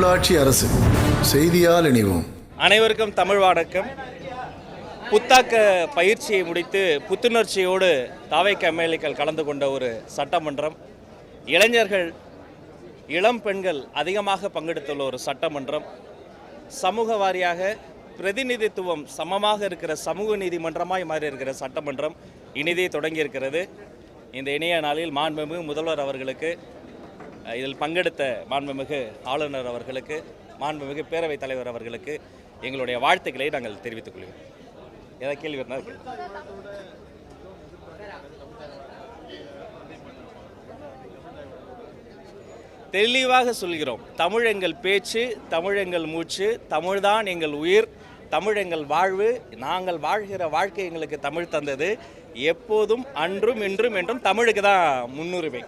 உள்ளாட்சி அரசு செய்தியால் இணைவோம். அனைவருக்கும் தமிழ் வணக்கம். புத்தாக்க பயிற்சியை முடித்து புத்துணர்ச்சியோடு தாவேக எம்எல்ஏக்கள் கலந்து கொண்ட ஒரு சட்டமன்றம், இளைஞர்கள் இளம் பெண்கள் அதிகமாக பங்கெடுத்துள்ள ஒரு சட்டமன்றம், சமூக வாரியாக பிரதிநிதித்துவம் சமமாக இருக்கிற சமூக நீதிமன்றமாய் மாறி இருக்கிற சட்டமன்றம் இனிதே தொடங்கி இருக்கிறது. இந்த இணைய நாளில் மாண்புமிகு முதல்வர் அவர்களுக்கு, இதில் பங்கெடுத்த மாண்புமிகு ஆளுநர் அவர்களுக்கு, மாண்புமிகு பேரவைத் தலைவர் அவர்களுக்கு எங்களுடைய வாழ்த்துக்களை நாங்கள் தெரிவித்துக் கொள்கிறோம். ஏதாவது கேள்வி இருந்தால் தெளிவாக சொல்கிறோம். தமிழ் எங்கள் பேச்சு, தமிழ் எங்கள் மூச்சு, தமிழ்தான் எங்கள் உயிர், தமிழ் எங்கள் வாழ்வு. நாங்கள் வாழ்கிற வாழ்க்கை எங்களுக்கு தமிழ் தந்தது. எப்போதும் அன்றும் இன்றும் என்றும் தமிழுக்கு தான் முன்னுரிமை.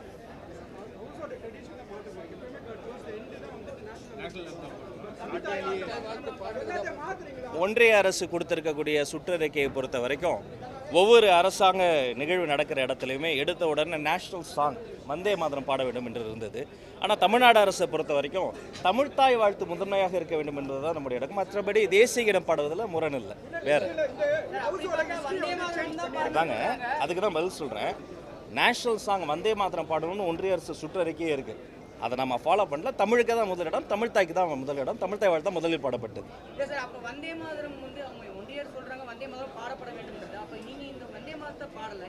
ஒன்றிய அரசு கொடுத்திருக்கக்கூடிய சுற்றறிக்கையை பொறுத்த வரைக்கும் ஒவ்வொரு அரசாங்க நிகழ்வு நடக்கிற இடத்துலையுமே எடுத்த உடனே நேஷனல் சாங் வந்தே மாதரம் பாட வேண்டும் என்று இருந்தது. ஆனால் தமிழ்நாடு அரசை பொறுத்த வரைக்கும் தமிழ்த்தாய் வாழ்த்து முதன்மையாக இருக்க வேண்டும் என்பதுதான் நம்முடைய இடம். மற்றபடி தேசிய கீதம் பாடுவதில் முரண் இல்லை. வேற தாங்க, அதுக்கு தான் பதில் சொல்கிறேன். நேஷனல் சாங் வந்தே மாதரம் பாடணும்னு ஒன்றிய அரசு சுற்றறிக்கையே இருக்குது. அதை நம்ம ஃபாலோ பண்ணல. தமிழுக்கு தான் முதலிடம், தமிழ்த்தாய்க்கு தான் முதலிடம், தமிழ்த்தாய் வாழ்த்து தான் முதலில் பாடப்பட்டது. வந்தே மாதரம் வந்து அவங்க ஒன்றியர் சொல்றாங்க வந்தே மாதரம் பாடப்பட வேண்டும். அப்ப நீங்க இந்த வந்தே மாதத்தை பாடல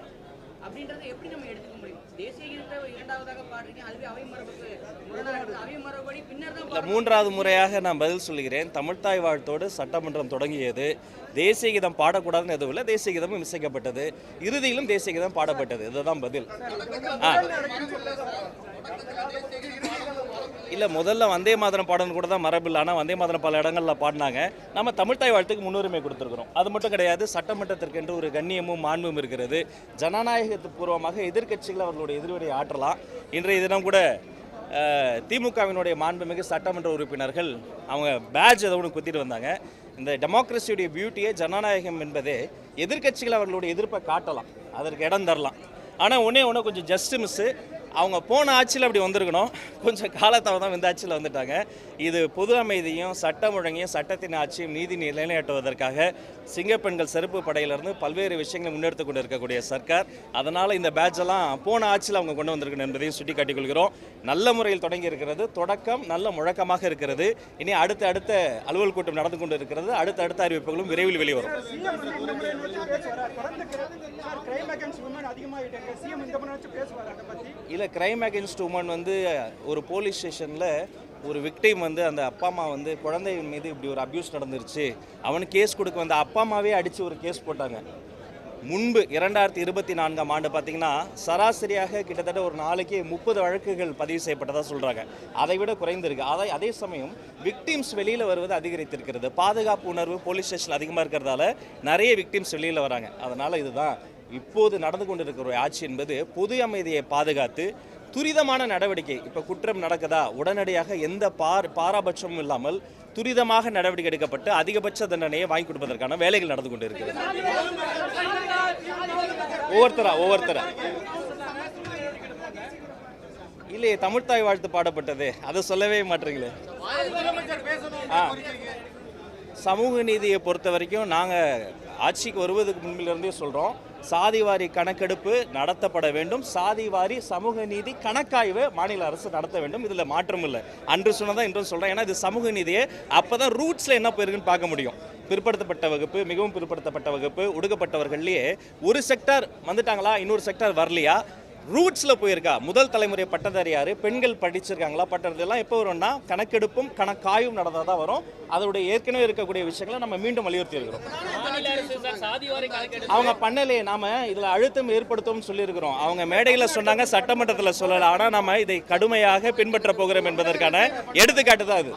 அப்படின்றத எப்படி நம்ம எடுத்துக்க முடியும்? தேசிய கீதத்தை இரண்டாவதாக பாடுறீங்க, அதுவே அவை மரபுக்கு முரணாக, அவை மரபடி பின்னர் தான் மூன்றாவது முறையாக நான் பதில் சொல்கிறேன். தமிழ்த்தாய் வாழ்த்தோடு சட்டமன்றம் தொடங்கியது. தேசிய கீதம் பாடக்கூடாதுன்னு எதுவும் இல்லை. தேசிய கீதமும் இசைக்கப்பட்டது. இறுதியிலும் தேசிய கீதம் பாடப்பட்டது. இதுதான் பதில். இல்லை, முதல்ல வந்தே மாதரம் பாடணும் கூட தான் மரபு இல்லை. ஆனால் வந்தே மாதரம் பல இடங்களில் பாடினாங்க. நம்ம தமிழ்த்தாய் வாழ்த்துக்கு முன்னுரிமை கொடுத்துருக்குறோம். அது மட்டும் கிடையாது, சட்டமன்றத்திற்கு என்று ஒரு கண்ணியமும் மாண்பும் இருக்கிறது. ஜனநாயகத்து பூர்வமாக எதிர்க்கட்சிகள் அவர்களுடைய எதிர்வினை ஆற்றலாம். இன்றைய தினம் கூட திமுகவினுடைய மாண்புமிகு சட்டமன்ற உறுப்பினர்கள் அவங்க பேட்ஜ் ஏதோ ஒன்று குத்திட்டு வந்தாங்க. இந்த டெமோக்ரஸியுடைய பியூட்டியே, ஜனநாயகம் என்பதே எதிர்க்கட்சிகள் அவர்களுடைய எதிர்ப்பை காட்டலாம், அதற்கு இடம் தரலாம். ஆனால் ஒன்றே கொஞ்சம் ஜஸ்ட் மிஸ்ஸு, அவங்க போன ஆட்சியில் அப்படி வந்திருக்கணும். கொஞ்சம் காலத்தாமதம் இந்த ஆட்சியில் வந்துட்டாங்க. இது பொது அமைதியும் சட்டம் ஒழுங்கையும் சட்டத்தின் ஆட்சியும் நீதி நிலைநாட்டுவதற்காக சிங்கப்பெண்கள் செருப்பு படையிலிருந்து பல்வேறு விஷயங்களை முன்னெடுத்து கொண்டு இருக்கக்கூடிய சர்க்கார். அதனால் இந்த பேட்செல்லாம் போன ஆட்சியில் அவங்க கொண்டு வந்திருக்கணும் என்பதையும் சுட்டி காட்டிக்கொள்கிறோம். நல்ல முறையில் தொடங்கி இருக்கிறது. தொடக்கம் நல்ல முழக்கமாக இருக்கிறது. இனி அடுத்த அலுவல் கூட்டம் நடந்து கொண்டு இருக்கிறது. அடுத்த அறிவிப்புகளும் விரைவில் வெளிவரும். இல்லை, கிரைம் அகென்ஸ்ட் உமன் வந்து ஒரு போலீஸ் ஸ்டேஷனில் ஒரு விக்டிம் வந்து அந்த அப்பா அம்மா வந்து குழந்தை மீது இப்படி ஒரு அப்யூஸ் நடந்துருச்சு, அவனுக்கு கேஸ் கொடுக்க வந்து அப்பா அம்மாவே அடித்து ஒரு கேஸ் போட்டாங்க. முன்பு 2024ஆம் ஆண்டு பார்த்திங்கன்னா சராசரியாக கிட்டத்தட்ட ஒரு நாளைக்கு 30 வழக்குகள் பதிவு செய்யப்பட்டதாக சொல்கிறாங்க. அதை விட குறைந்திருக்கு. அதே சமயம் விக்டிம்ஸ் வெளியில் வருவது அதிகரித்திருக்கிறது. பாதுகாப்பு உணர்வு போலீஸ் ஸ்டேஷன் அதிகமாக இருக்கிறதால நிறைய விக்டிம்ஸ் வெளியில் வராங்க. அதனால் இதுதான் இப்போது நடந்து கொண்டிருக்கிற ஒரு ஆட்சி என்பது பொது அமைதியை பாதுகாத்து துரிதமான நடவடிக்கை. இப்போ குற்றம் நடக்குதா, உடனடியாக எந்த பாராபட்சமும் இல்லாமல் துரிதமாக நடவடிக்கை எடுக்கப்பட்டு அதிகபட்ச தண்டனையை வாங்கி கொடுப்பதற்கான வேலைகள் நடந்து கொண்டு இருக்கிறது. ஒவ்வொருத்தரா இல்லையே, தமிழ்த்தாய் வாழ்த்து பாடப்பட்டது, அதை சொல்லவே மாட்டீங்களே. சமூக நீதியை பொறுத்த வரைக்கும் நாங்கள் ஆட்சிக்கு வருவதற்கு முன்பிலிருந்தே சொல்கிறோம், சாதிவாரி கணக்கெடுப்பு நடத்தப்பட வேண்டும். சாதிவாரி சமூக நீதி கணக்காய்வு மாநில அரசு நடத்த வேண்டும். இதில் மாற்றம் இல்லை. அன்று சொன்னதான் இன்றும் சொல்கிறேன். ஏன்னா இது சமூக நீதியை அப்போ தான் ரூட்ஸில் என்ன போயிருக்குன்னு பார்க்க முடியும். பிற்படுத்தப்பட்ட வகுப்பு, மிகவும் பிற்படுத்தப்பட்ட வகுப்பு, ஒடுக்கப்பட்டவர்கள்லேயே ஒரு செக்டார் வந்துட்டாங்களா, இன்னொரு செக்டார் வரலையா, ரூட்ஸில் போயிருக்கா, முதல் தலைமுறை பட்டதாரி யார், பெண்கள் படிச்சிருக்காங்களா, பட்டதெல்லாம் எப்போ வரும்னா கணக்கெடுப்பும் கணக்காயும் நடந்தால் தான் வரும். அதோடைய ஏற்கனவே இருக்கக்கூடிய விஷயங்களை நம்ம மீண்டும் வலியுறுத்தி இருக்கிறோம். அவங்க பண்ணலையே, நாம இதில் அழுத்தம் ஏற்படுத்தும் சொல்லியிருக்கிறோம். அவங்க மேடையில் சொன்னாங்க, சட்டமன்றத்தில் சொல்லலை. ஆனால் நம்ம இதை கடுமையாக பின்பற்ற போகிறோம் என்பதற்கான எடுத்துக்காட்டு தான் இது.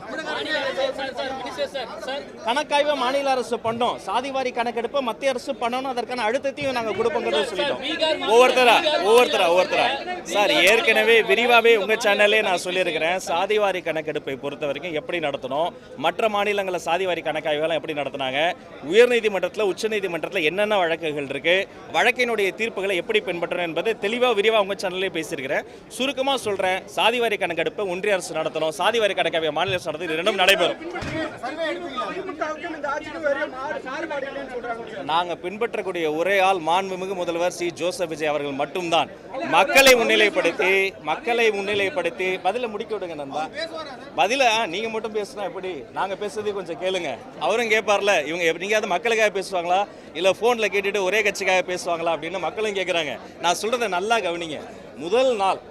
கணக்காய்வை மாநில அரசு பண்ணோம், சாதிவாரி கணக்கெடுப்பு மத்திய அரசு பண்ணணும், அதற்கான அழுத்தத்தையும் நாங்கள் கொடுப்போங்கிறத சொல்லிட்டோம். ஒவ்வொருத்தரா ஒவ்வொருத்தரா சார் ஏற்கனவே விரிவாகவே உங்கள் சேனல்லே நான் சொல்லியிருக்கிறேன். சாதிவாரி கணக்கெடுப்பை பொறுத்த வரைக்கும் எப்படி நடத்தணும், மற்ற மாநிலங்களில் சாதிவாரி கணக்காய்வுலாம் எப்படி நடத்தினாங்க, உயர்நீதிமன்றத்தில் உச்சநீதிமன்றத்தில் என்னென்ன வழக்குகள் இருக்குது, வழக்கினுடைய தீர்ப்புகளை எப்படி பின்பற்றணும் என்பது தெளிவாக விரிவாக உங்கள் சேனல்லே பேசியிருக்கிறேன். சுருக்கமாக சொல்கிறேன், சாதிவாரி கணக்கெடுப்பை ஒன்றிய அரசு நடத்தணும், சாதிவாரி கணக்காய்வை மாநில அரசு நடத்தி இரண்டும் நடைபெறும். நாங்கள் பின்பற்றக்கூடிய ஒரே ஆள் மாண்புமிகு முதல்வர் சி ஜோசப் விஜய் அவர்கள் மட்டும்தான். மக்களை முன்னிலைப்படுத்தி பதில முடிக்க விடுங்க நண்பா. பதில நீங்க மட்டும் பேசுனா எப்படி? நாங்க பேசுறதே கொஞ்சம் கேளுங்க. அவரும் கேட்பார்ல, இவங்க எப்படியாவது மக்களுக்காக பேசுவாங்களா இல்ல போன்ல கேட்டுட்டு ஒரே கட்சிக்காக பேசுவாங்களா அப்படின்னு மக்களும் கேட்குறாங்க. நான் சொல்றதை நல்லா கவனிங்க. முதல் நாள்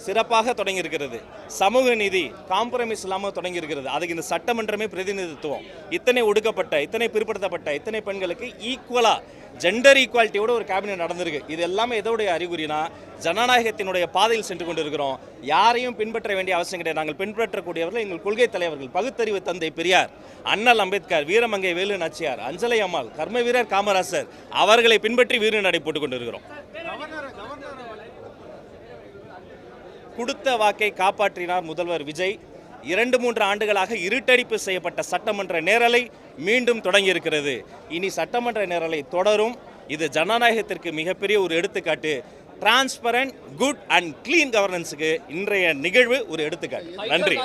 சிறப்பாக தொடங்கி இருக்கிறது. சமூக நீதி காம்ப்ரமைஸ் இல்லாமல் தொடங்கி இருக்கிறது. அதுக்கு இந்த சட்டமன்றமே பிரதிநிதித்துவம். இத்தனை ஒடுக்கப்பட்ட, இத்தனை பிற்படுத்தப்பட்ட, இத்தனை பெண்களுக்கு ஈக்குவலாக ஜெண்டர் ஈக்குவாலிட்டியோட ஒரு கேபினெட் நடந்திருக்கு. இது எல்லாமே எதோடைய அறிகுறினா ஜனநாயகத்தினுடைய பாதையில் சென்று கொண்டு இருக்கிறோம். யாரையும் பின்பற்ற வேண்டிய அவசியம் கிடையாது. நாங்கள் பின்பற்றக்கூடியவர்கள் எங்கள் கொள்கை தலைவர்கள், பகுத்தறிவு தந்தை பெரியார், அண்ணல் அம்பேத்கர், வீரமங்கை வேலு நாச்சியார், அஞ்சலை அம்மாள், கர்ம வீரர் காமராசர் அவர்களை பின்பற்றி வீர நடை போட்டுக் கொண்டிருக்கிறோம். கொடுத்த வாக்கை காப்பாற்றினார் முதல்வர் விஜய். 2-3 ஆண்டுகளாக இருட்டடிப்பு செய்யப்பட்ட சட்டமன்ற நேரலை மீண்டும் தொடங்கியிருக்கிறது. இனி சட்டமன்ற நேரலை தொடரும். இது ஜனநாயகத்திற்கு மிகப்பெரிய ஒரு எடுத்துக்காட்டு. டிரான்ஸ்பரண்ட், குட் அண்ட் கிளீன் கவர்னன்ஸுக்கு இன்றைய நிகழ்வு ஒரு எடுத்துக்காட்டு. நன்றி.